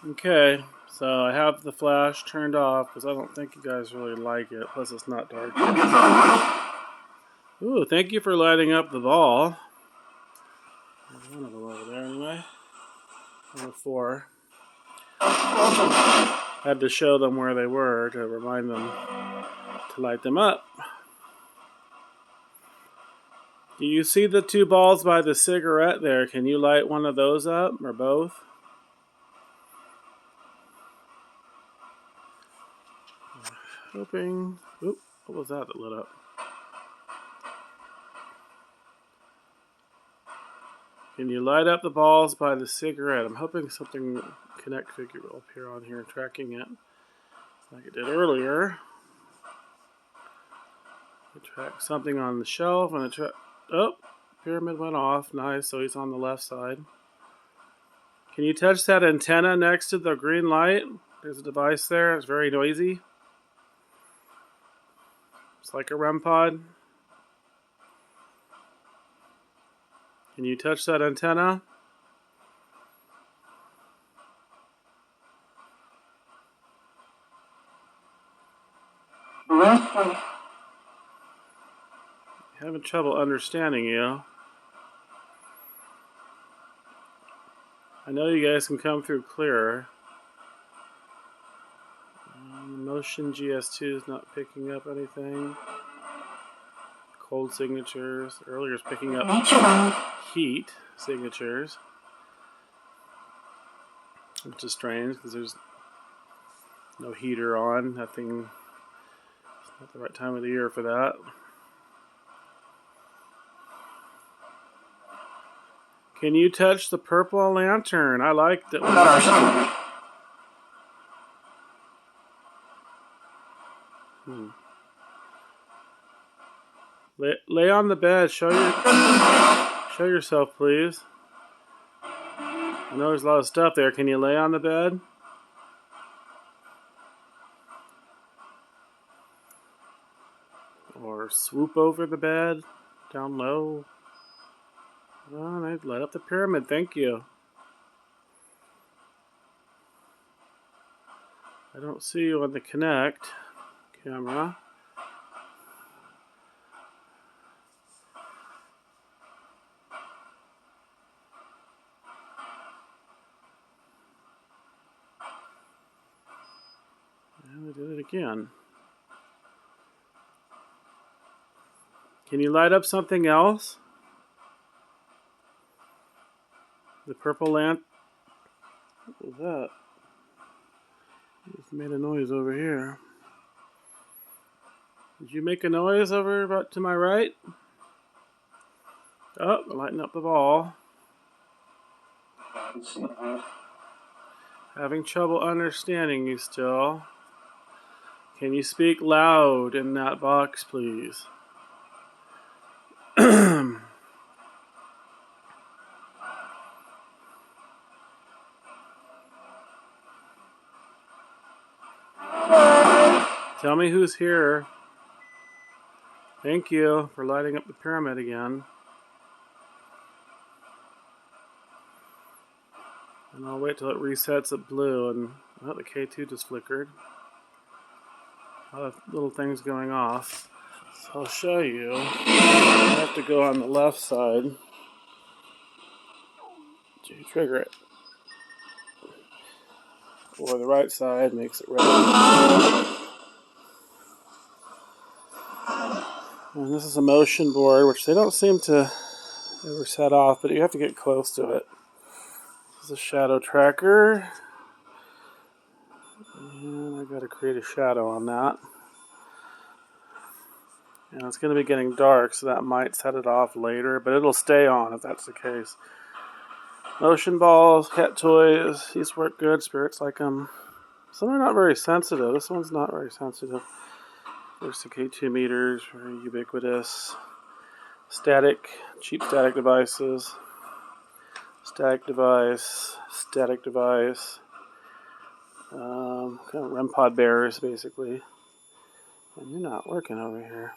Okay, so I have the flash turned off because I don't think you guys really like it. Plus, it's not dark yet. Ooh, thank you for lighting up the ball. There's one of them over there anyway. Number 4. Had to show them where they were to remind them to light them up. Do you see the 2 balls by the cigarette there? Can you light one of those up or both? Hoping. Oop, what was that lit up? Can you light up the balls by the cigarette? I'm hoping something Connect figure will appear on here tracking it like it did earlier. Track something on the shelf and oh, pyramid went off. Nice, so he's on the left side. Can you touch that antenna next to the green light? There's a device there. It's very noisy. It's like a REM pod. Can you touch that antenna? Having trouble understanding you. I know you guys can come through clearer. Motion GS2 is not picking up anything. Cold signatures. Earlier is picking up heat signatures. Which is strange because there's no heater on. Nothing. It's not the right time of the year for that. Can you touch the purple lantern? I like that. Lay on the bed. Show yourself, please. I know there's a lot of stuff there. Can you lay on the bed? Or swoop over the bed, down low. Oh, I'd light up the pyramid. Thank you. I don't see you on the Connect camera. And we did it again. Can you light up something else? The purple lamp. What was that? It just made a noise over here. Did you make a noise over about to my right? Oh, lighting up the ball. Having trouble understanding you still. Can you speak loud in that box, please? Tell me who's here. Thank you for lighting up the pyramid again. And I'll wait till it resets at blue. And oh, the K2 just flickered. A lot of little things going off. So I'll show you. I have to go on the left side to trigger it. Or the right side makes it red. And this is a motion board, which they don't seem to ever set off, but you have to get close to it. This is a shadow tracker. And I gotta create a shadow on that. And it's going to be getting dark, so that might set it off later, but it'll stay on if that's the case. Motion balls, cat toys, these work good. Spirits like them. Some are not very sensitive. This one's not very sensitive. There's the K2 meters, very ubiquitous. Static, cheap static devices. Static device, static device. Kind of REM pod bearers, basically. And you're not working over here.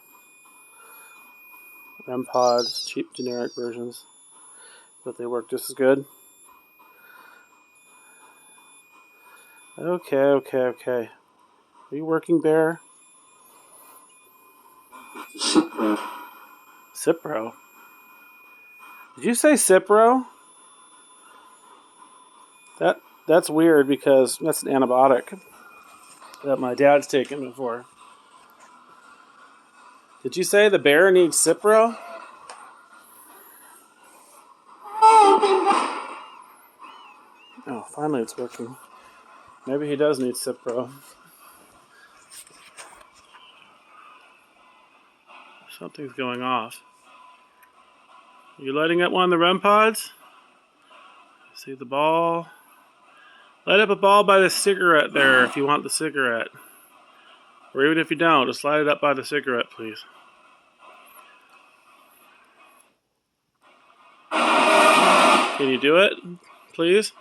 REM pods, cheap generic versions, but they work just as good. Okay. Are you working, Bear? Cipro? Did you say Cipro? That's weird because that's an antibiotic that my dad's taken before. Did you say the bear needs Cipro? Oh, finally it's working. Maybe he does need Cipro. Something's going off. Are you lighting up one of the REM pods? See the ball? Light up a ball by the cigarette there if you want the cigarette. Or even if you don't, just light it up by the cigarette, please. Can you do it, please?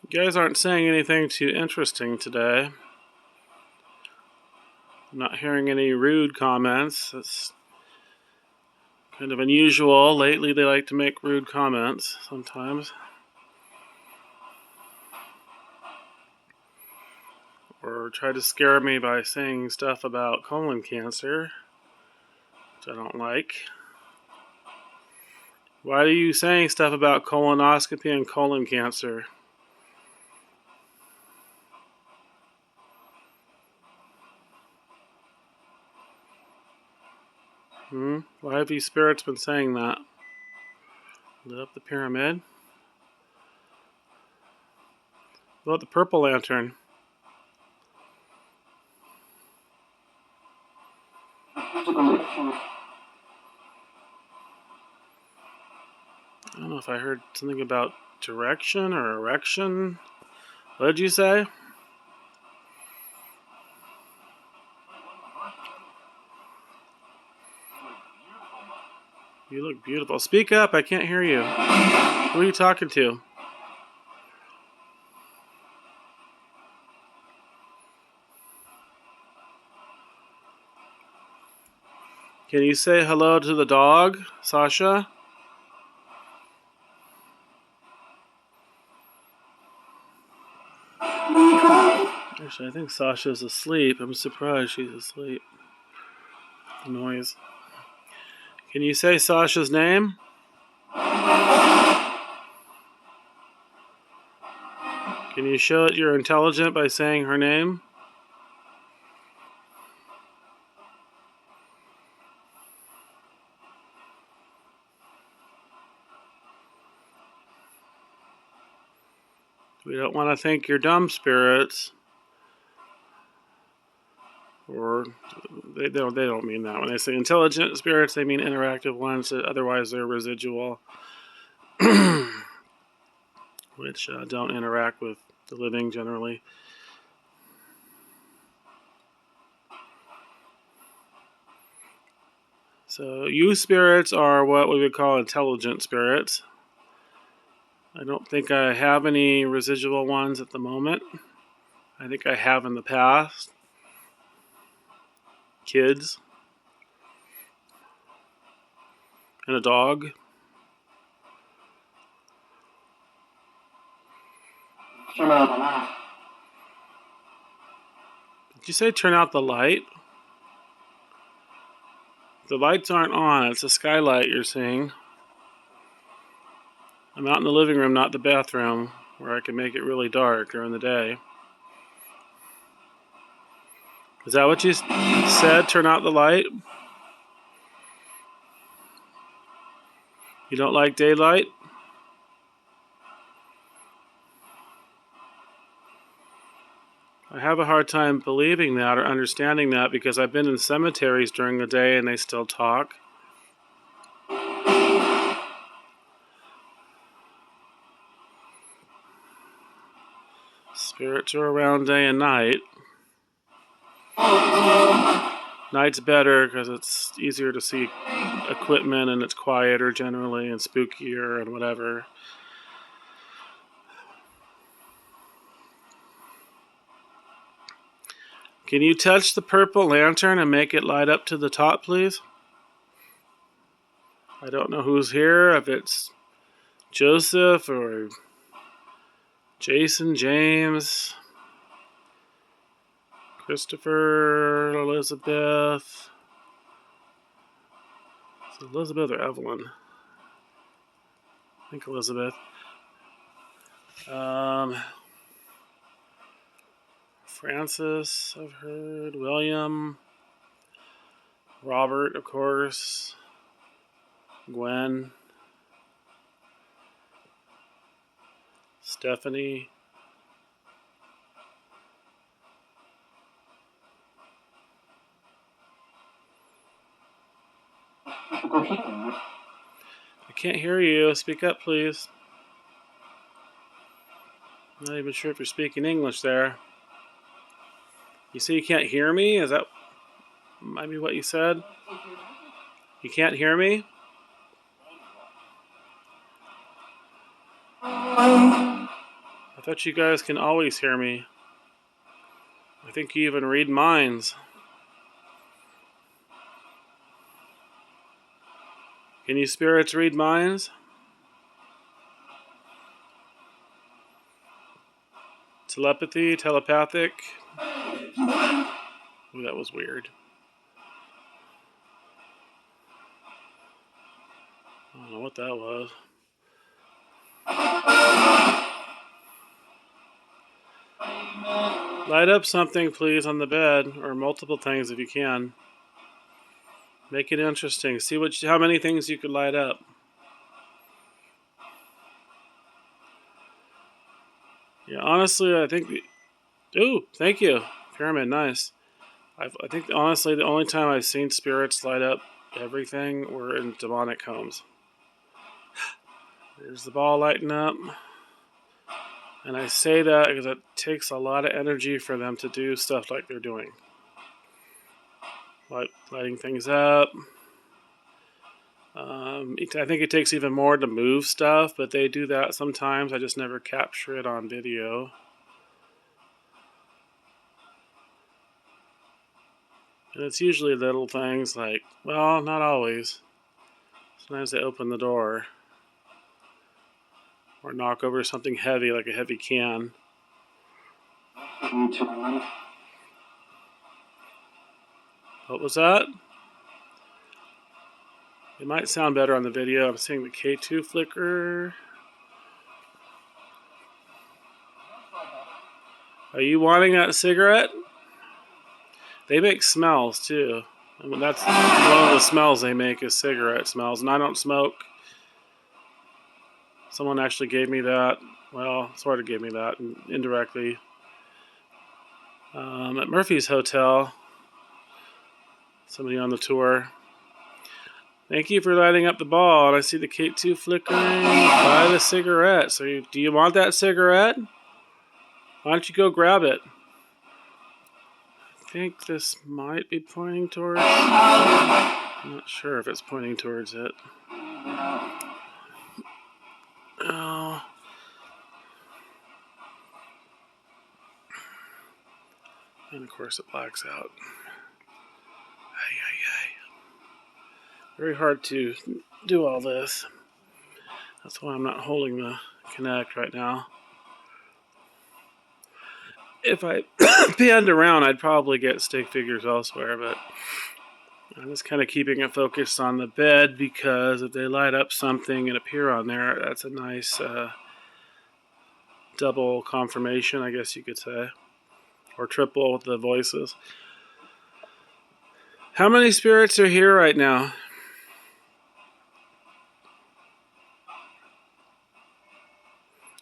You guys aren't saying anything too interesting today. I'm not hearing any rude comments. That's kind of unusual. Lately, they like to make rude comments sometimes. Or try to scare me by saying stuff about colon cancer, which I don't like. Why are you saying stuff about colonoscopy and colon cancer? Why have you spirits been saying that? Lit up the pyramid? What about the purple lantern? I don't know if I heard something about direction or erection. What did you say? You look beautiful. Speak up, I can't hear you. Who are you talking to? Can you say hello to the dog, Sasha? Actually, I think Sasha's asleep. I'm surprised she's asleep. The noise. Can you say Sasha's name? Can you show that you're intelligent by saying her name? We don't want to think you're dumb, spirits. Or they don't mean that. When they say intelligent spirits, they mean interactive ones. Otherwise, they're residual, which don't interact with the living generally. So you spirits are what we would call intelligent spirits. I don't think I have any residual ones at the moment. I think I have in the past. Kids. And a dog. Did you say turn out the light? The lights aren't on. It's a skylight you're seeing. I'm out in the living room, not the bathroom, where I can make it really dark during the day. Is that what you said? Turn out the light? You don't like daylight? I have a hard time believing that or understanding that because I've been in cemeteries during the day and they still talk. Spirits are around day and night. Night's better because it's easier to see equipment and it's quieter generally and spookier and whatever. Can you touch the purple lantern and make it light up to the top, please? I don't know who's here, if it's Joseph or Jason, James, Christopher, Elizabeth. Is it Elizabeth or Evelyn? I think Elizabeth. Francis, I've heard. William. Robert, of course. Gwen. Stephanie. I can't hear you. Speak up, please. I'm not even sure if you're speaking English there. You say you can't hear me? Is that maybe what you said? You can't hear me? I thought you guys can always hear me. I think you even read minds. Can you spirits read minds? Telepathy, telepathic. Ooh, that was weird. I don't know what that was. Light up something, please, on the bed, or multiple things if you can. Make it interesting. See how many things you could light up. Yeah, honestly, I think. Ooh, thank you, Pyramid. Nice. I think honestly, the only time I've seen spirits light up everything were in demonic homes. There's the ball lighting up. And I say that because it takes a lot of energy for them to do stuff like they're doing. Lighting things up. I think it takes even more to move stuff, but they do that sometimes. I just never capture it on video. And it's usually little things like, well, not always. Sometimes they open the door. Or knock over something heavy, like a heavy can. What was that? It might sound better on the video. I'm seeing the K2 flicker. Are you wanting that cigarette? They make smells too. I mean, that's one of the smells they make is cigarette smells. And I don't smoke. Someone actually gave me that. Well, sort of gave me that indirectly. At Murphy's Hotel. Somebody on the tour. Thank you for lighting up the ball. And I see the K2 flickering. Buy the cigarette. So do you want that cigarette? Why don't you go grab it? I think this might be pointing towards... I'm not sure if it's pointing towards it. Oh. And of course it blacks out. Very hard to do all this. That's why I'm not holding the Kinect right now. If I panned around, I'd probably get stick figures elsewhere, but I'm just kind of keeping it focused on the bed because if they light up something and appear on there, that's a nice double confirmation, I guess you could say, or triple with the voices. How many spirits are here right now?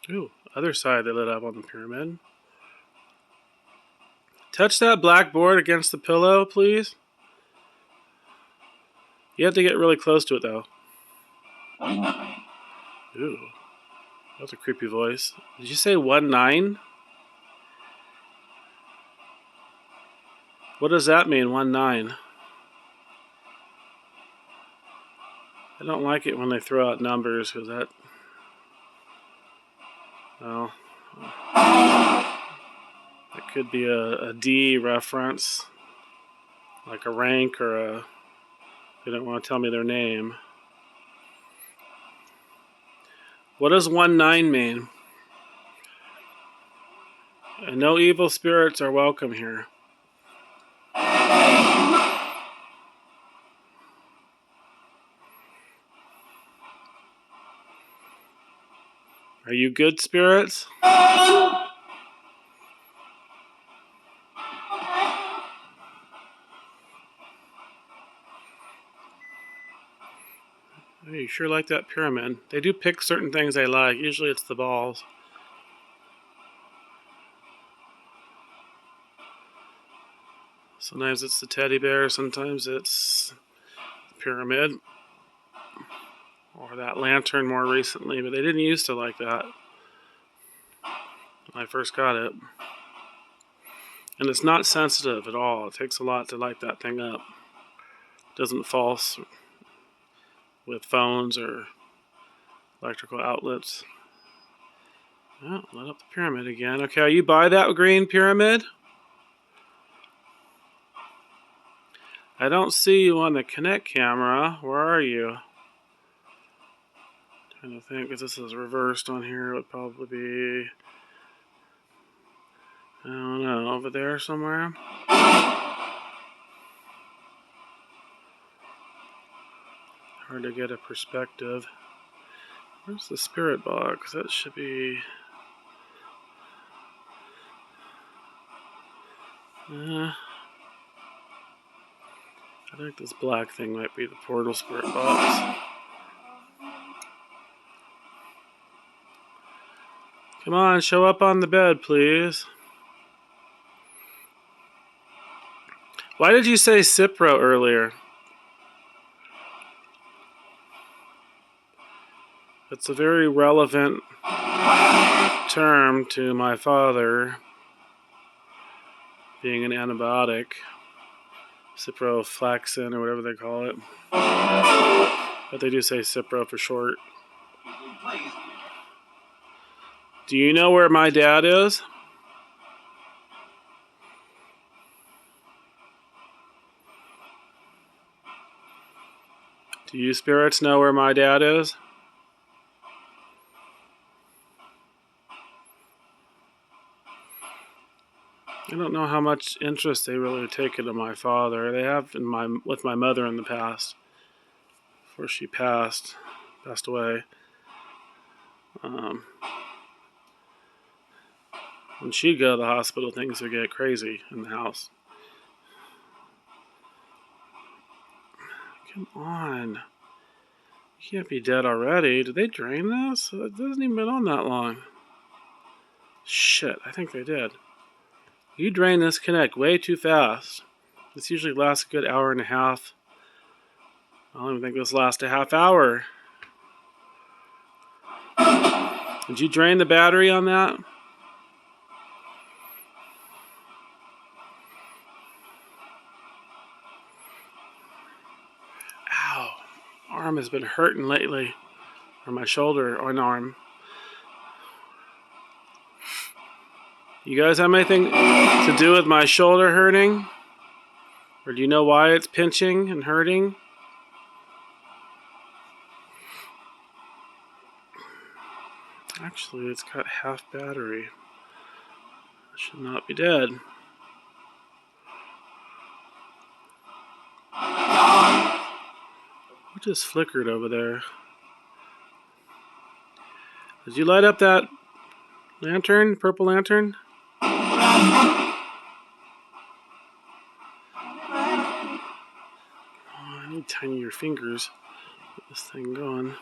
Ooh, other side they lit up on the pyramid. Touch that black board against the pillow, please. You have to get really close to it, though. Ooh, that's a creepy voice. Did you say 1-9? What does that mean, 1-9? I don't like it when they throw out numbers, because that... Well... It could be a D reference, like a rank or a... They don't want to tell me their name. What does 1-9 mean? And no evil spirits are welcome here. Are you good spirits? Oh, you sure like that pyramid. They do pick certain things they like. Usually it's the balls. Sometimes it's the teddy bear. Sometimes it's the pyramid. Or that lantern more recently. But they didn't used to like that when I first got it. And it's not sensitive at all. It takes a lot to light that thing up. It doesn't false with phones or electrical outlets. Oh, lit up the pyramid again. Okay, you buy that green pyramid? I don't see you on the Connect camera. Where are you? Trying to think, because this is reversed on here, it would probably be, I don't know, over there somewhere. Hard to get a perspective. Where's the spirit box? That should be... I think this black thing might be the portal spirit box. Come on, show up on the bed, please. Why did you say Cipro earlier? It's a very relevant term to my father being an antibiotic. Ciprofloxacin or whatever they call it. But they do say Cipro for short. Do you know where my dad is? Do you spirits know where my dad is? I don't know how much interest they really take into my father. They have with my mother in the past. Before she passed away. When she'd go to the hospital, things would get crazy in the house. Come on. You can't be dead already. Did they drain this? It hasn't even been on that long. Shit, I think they did. You drain this Connect way too fast. This usually lasts a good hour and a half. I don't even think this lasts a half hour. Did you drain the battery on that? Ow. Arm has been hurting lately. Or my shoulder or an arm. You guys have anything to do with my shoulder hurting? Or do you know why it's pinching and hurting? Actually, it's got half battery. It should not be dead. What just flickered over there? Did you light up that lantern, purple lantern? Oh, I need tinier fingers to get this thing going.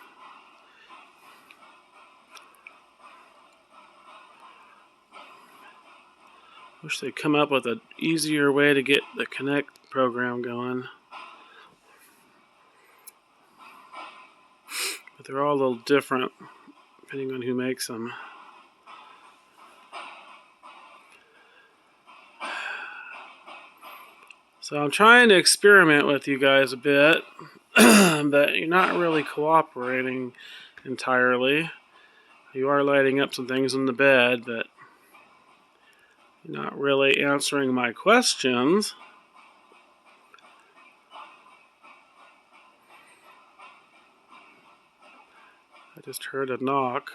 Wish they'd come up with an easier way to get the Connect program going. But they're all a little different, depending on who makes them. So I'm trying to experiment with you guys a bit, but you're not really cooperating entirely. You are lighting up some things in the bed, but you're not really answering my questions. I just heard a knock.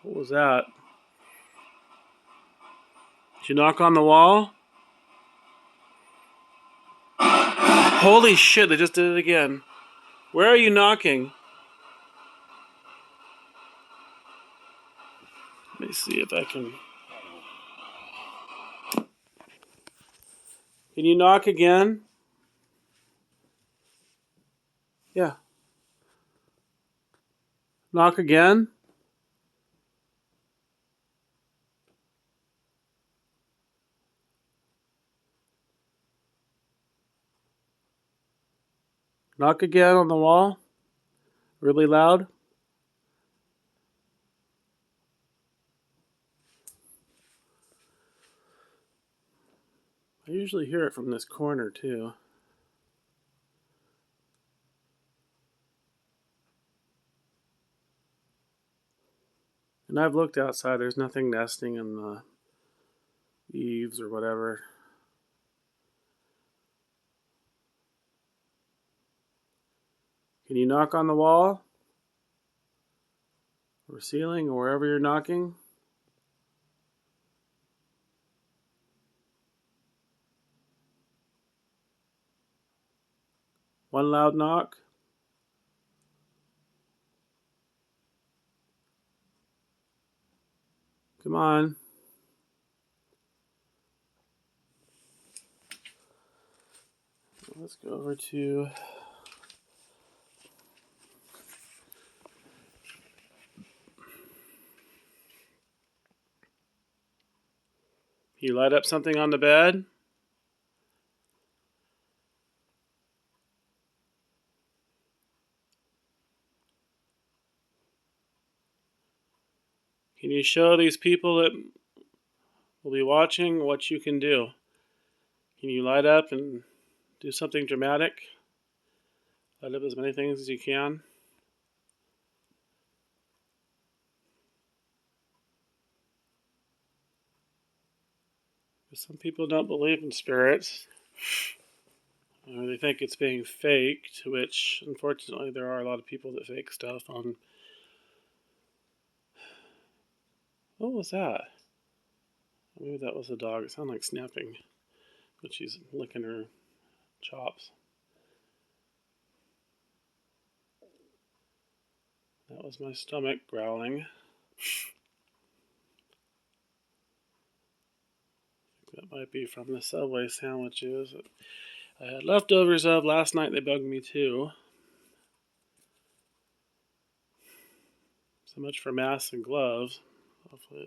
What was that? Did you knock on the wall? Holy shit, they just did it again. Where are you knocking? Let me see if I can... Can you knock again? Yeah. Knock again? Knock again on the wall? Really loud? I usually hear it from this corner too. And I've looked outside, there's nothing nesting in the eaves or whatever. Can you knock on the wall? Or ceiling, or wherever you're knocking? One loud knock. Come on. Let's go over to... Can you light up something on the bed? Can you show these people that will be watching what you can do? Can you light up and do something dramatic? Light up as many things as you can. Some people don't believe in spirits. They think it's being faked, which unfortunately there are a lot of people that fake stuff on... What was that? Maybe that was a dog. It sounded like snapping, but she's licking her chops. That was my stomach growling. That might be from the Subway sandwiches that I had leftovers of last night. They bugged me too. So much for masks and gloves.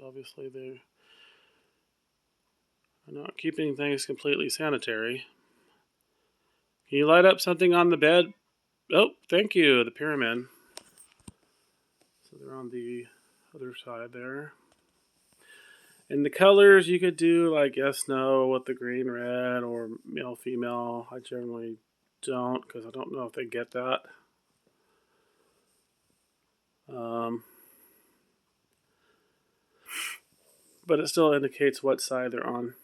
Obviously they are not keeping things completely sanitary. Can you light up something on the bed? Oh, thank you, the pyramid. So they're on the other side there. And the colors you could do like yes, no with the green, red, or male, female. I generally don't because I don't know if they get that. But it still indicates what side they're on.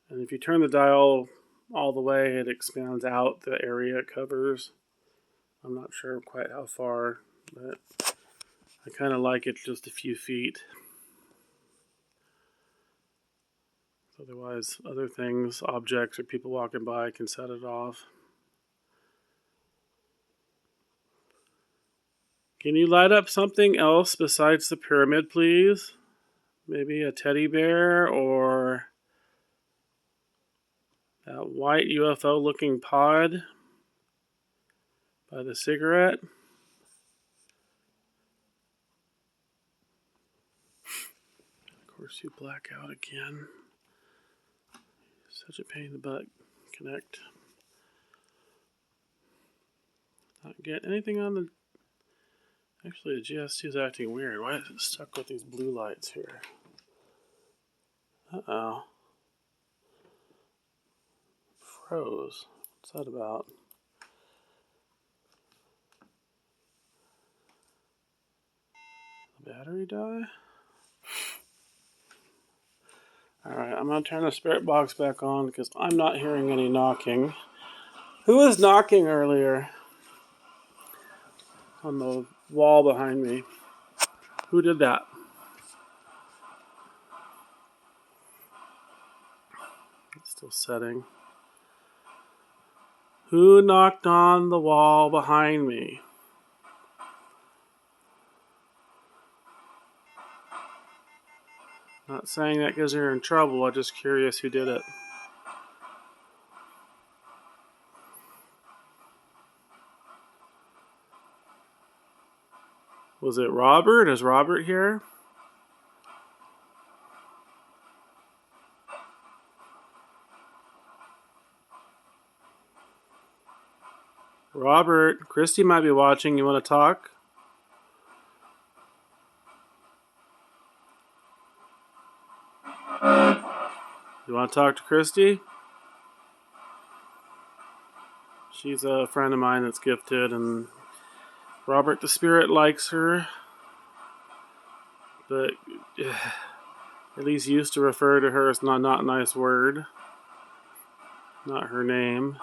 And if you turn the dial all the way, it expands out the area it covers. I'm not sure quite how far, but I kind of like it just a few feet. Otherwise, other things, objects, or people walking by can set it off. Can you light up something else besides the pyramid, please? Maybe a teddy bear or that white UFO-looking pod by the cigarette. Of course, you black out again. Such a pain in the butt. Connect. Not get anything on the... Actually, the GS2 is acting weird. Why is it stuck with these blue lights here? Uh-oh. Froze. What's that about? The battery die? Alright, I'm going to turn the spirit box back on because I'm not hearing any knocking. Who was knocking earlier? On the wall behind me. Who did that? It's still setting. Who knocked on the wall behind me? Not saying that because you're in trouble. I'm just curious who did it. Was it Robert? Is Robert here? Robert, Christy might be watching. You want to talk? You want to talk to Christy? She's a friend of mine that's gifted, and Robert the Spirit likes her, but at least used to refer to her as not a nice word. Not her name.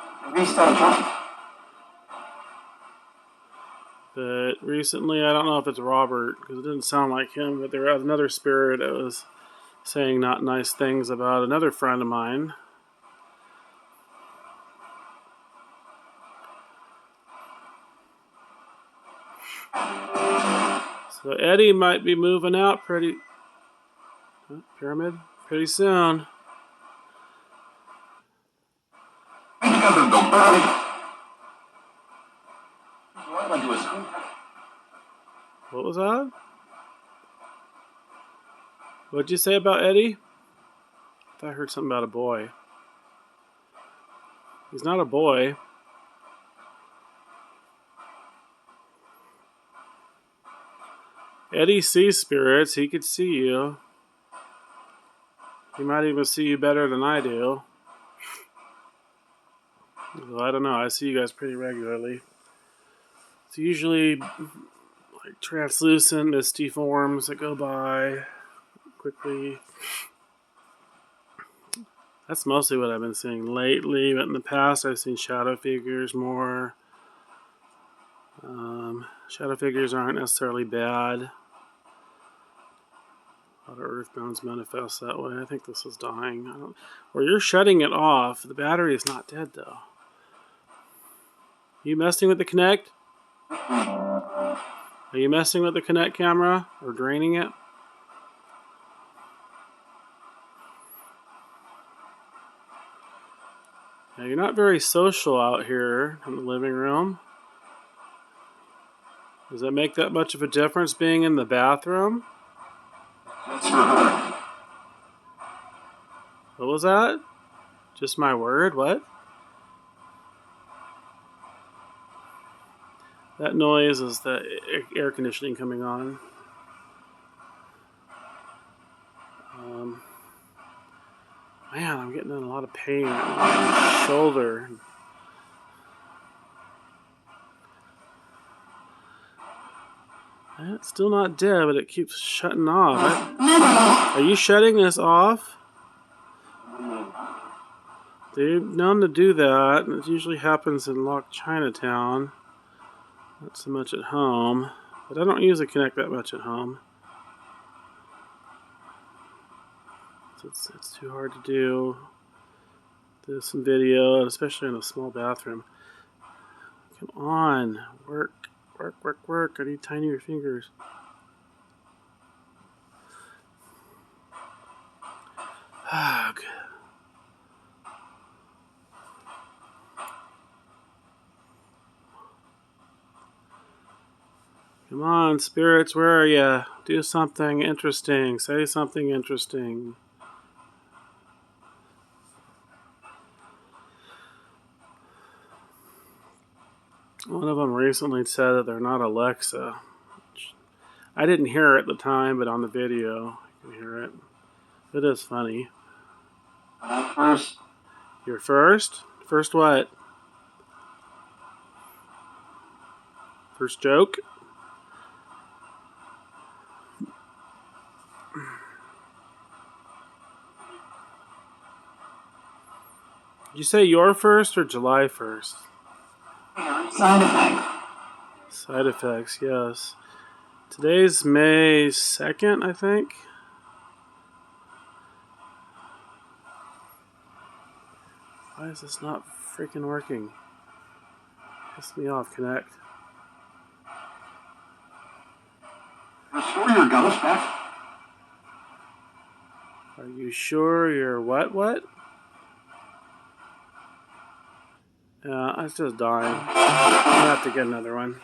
But recently, I don't know if it's Robert, because it didn't sound like him, but there was another spirit that was saying not nice things about another friend of mine. So Eddie might be moving out pretty soon. What was that? What'd you say about Eddie? I thought I heard something about a boy. He's not a boy. Eddie sees spirits. He could see you. He might even see you better than I do. Well, I don't know. I see you guys pretty regularly. It's usually like translucent, misty forms that go by quickly. That's mostly what I've been seeing lately, but in the past I've seen shadow figures more. Shadow figures aren't necessarily bad. A lot of earthbounds manifest that way. I think this is dying. Or you're shutting it off. The battery is not dead, though. You messing with the Kinect? Are you messing with the Kinect camera? Or draining it? Now, you're not very social out here in the living room. Does it make that much of a difference being in the bathroom? What was that? Just my word? What? That noise is the air conditioning coming on. Man, I'm getting in a lot of pain in my shoulder. It's still not dead, but it keeps shutting off. Are you shutting this off? They're known to do that. It usually happens in Lock Chinatown. Not so much at home. But I don't usually connect that much at home. It's too hard to do some video, especially in a small bathroom. Come on. Work. I need tinier fingers. Okay. Come on, spirits, where are you? Do something interesting. Say something interesting. One of them recently said that they're not Alexa. I didn't hear it at the time, but on the video, I can hear it. It is funny. First. You're first? First what? First joke? Did you say you're first or July 1st? Side effects. Side effects, yes. Today's May 2nd, I think. Why is this not freaking working? Piss me off, Connect. Restore your ghost back. Are you sure you're what? Yeah, it's just dying. I'm gonna have to get another one.